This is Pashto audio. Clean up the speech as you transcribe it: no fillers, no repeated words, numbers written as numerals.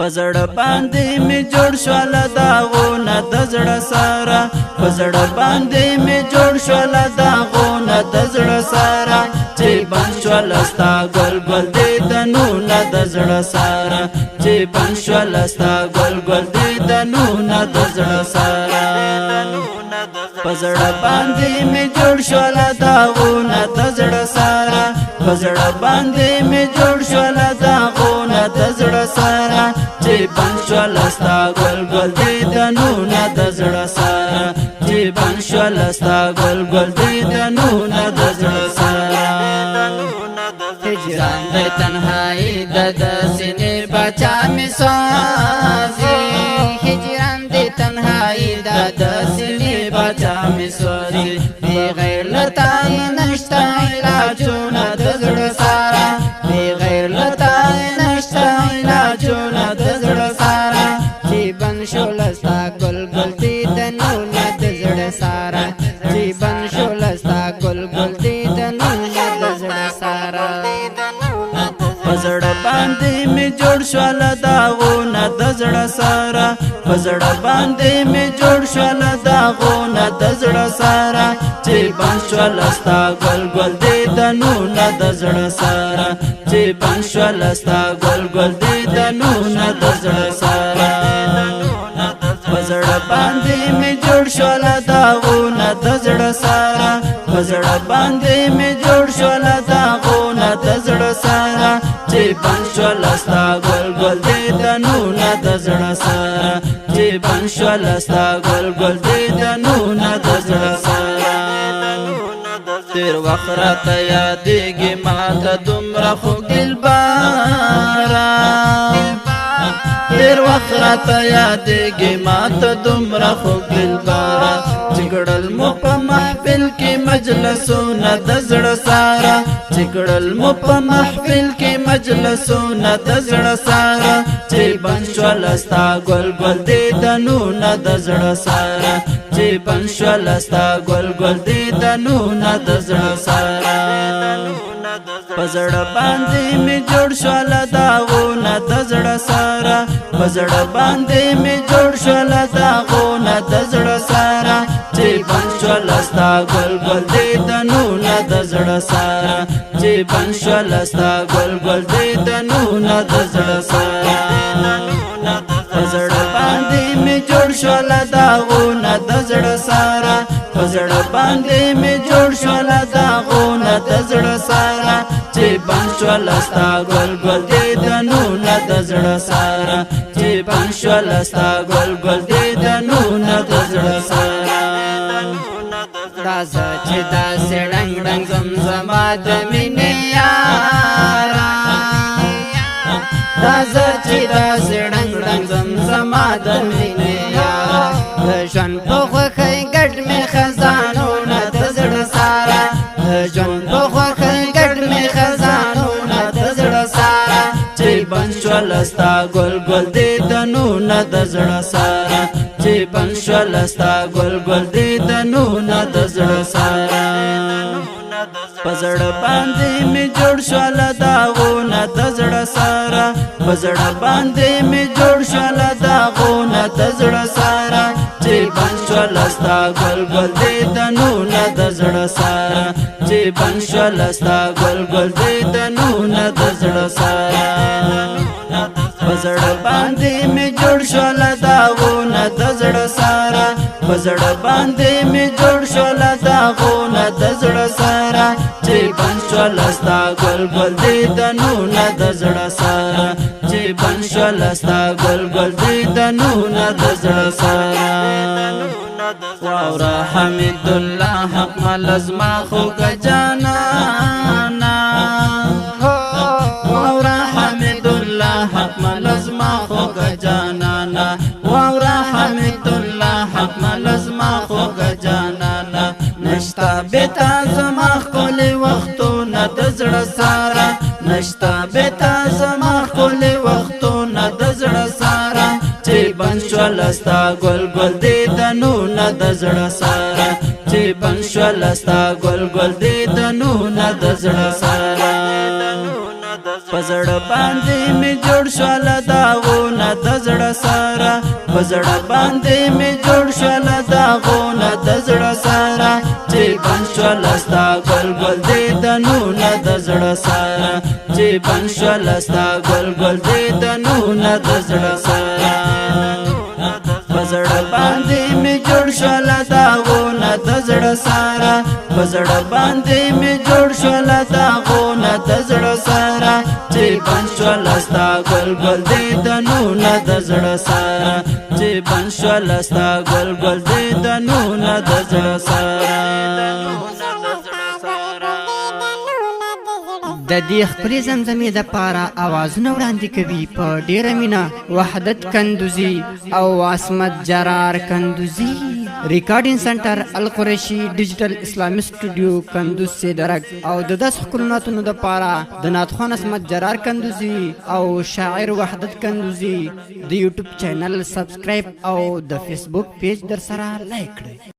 پزړه باندې می جوړ شول داغونه د زړه سره پزړه باندې می جوړ شول داغونه د زړه سره چې بند شول ستا ګل ګل دې دنونه د زړه سره چې بند شول ستا ګل ګل دې دنونه د زړه سره پزړه باندې می جوړ شول داغونه د زړه سره پزړه باندې می جوړ شول داغونه د زړه سره چې بند شول ستا ګل ګل دې دنونه د زړه سره چې بند شول ستا ګل ګل دې دنونه د زړه سره هجران د تنهایی د سینې بچا می سوځي هجران د تنهایی د سینې بچا می سوځي بغیر لتا نشته علاجونه د زړه سره بغیر لتا نشته علاجونه د زړه سره چې بن شول ستا ګل ګل دې دنونه د زړه سره چې بن شول ستا ګل ګل دې دنونه د زړه سره پزړه باندې می جوړ شول داغونه د زړه سره پزړه باندې می جوړ شول داغونه د زړه سره چې بند شول ستا ګل ګل دې دنونه د زړه سره چې بند شول ستا ګل ګل دې دنونه د زړه سره پزړه باندې می جوړ شول داغونه د زړه سره پزړه باندې می جوړ شول داغونه د زړه سره چې بند شول ستا ګل ګل دې دنونه د زړه سره چې بند شول ستا ګل ګل دې دنونه د زړه سره تیر وخت راته یادېږي ماته دومره خو دلباره تیر وخت راته یادېږي ماته دومره خو دلباره چګړل مو په محفل کې مجلسونه د زړه سره چګړل مو په محفل کې مجلسونه د زړه سره چې بند شول ستا ګل ګل دې دنونه د زړه سره چې بند شول ستا ګل ګل دې دنونه د زړه سره پزړه باندې می جوړ شول داغونه د زړه سره پزړه باندې می جوړ شول داغونه د زړه سره چې بند شول ستا ګل ګل دې دنونه د زړه سره چې بند شول ستا ګل ګل دې دنونه د زړه سره پزړه باندې می جوړ شول داغونه د زړه سره پزړه باندې می جوړ شول داغونه د زړه سره چې بند شول ستا ګل ګل دې دنونه د زړه سره چې بند شول ستا ګل ګل دې دنونه د زړه سره راځه چې دا سړنګ ډنګ زمزمه د مینې یارا راځه چې دا سړنګ ډنګ زمزمه د مینې یارا د ژوند په خوښۍ ګډ مې خزانونه د زړه سره د ژوند په خوښۍ ګډ مې خزانونه د زړه سره چې بند شول ستا ګل ګل دې دنونه د زړه سره چې بند شول ستا ګل ګل دې دنونه د زړه سره پزړه باندې می جوړ شول داغونه د زړه سره پزړه باندې می جوړ شول داغونه د زړه سره چې بند شول ستا ګل ګل دې دنونه د زړه سره چې بند شول ستا ګل ګل دې دنونه د زړه سره پزړه باندې می جوړ شول داغونه د زړه سره پزړه باندې می جوړ شول داغونه د زړه سره چې بند شول ستا ګل ګل دې دنونه د زړه سره چې بند شول ستا ګل ګل دې دنونه د زړه سره واورا حمید الله حق ملزما خو جانانا واورا حمید الله حق ملزما خو جانانا واورا حمید الله حق ملزما خو جانانا نشتا بیتا زما خپل وختونه د زړه سره نشتا بیتا زما خپل وختونه د زړه سره چې بند شول ستا ګل ګل دې دنونه د زړه سره چې بند شول ستا ګل ګل دې دنونه د زړه سره پزړه باندې می جوړ شول داغونه د زړه سره پزړه باندې می جوړ شول داغونه د زړه سره چې بن شول ستا ګل ګل دې دنونه د زړه سره چې بن شول ستا ګل ګل دې دنونه د زړه سره پزړه باندې می جوړ شول داغونه د زړه سره پزړه باندې می جوړ شول داغونه د زړه سره چې بن شول ستا ګل ګل دې دنونه د زړه سره چې بن شول ستا ګل ګل دې دنونه د زړه سره د دې خپلې زمزمې د پاره اوازونه وړاندې کوي په ډیره مینه وحدت کندوزی او عصمت جرار کندوزی ریکارډینګ سنټر القریشی ډیجیټل اسلامي سټوډیو کندوز سے درک او د 10 خلوناتونو د پاره د ناتخوان عصمت جرار کندوزی او شاعر وحدت کندوزی د یوټیوب چینل سبسکرایب او د فیسبوک پیج در سره لایک کړئ.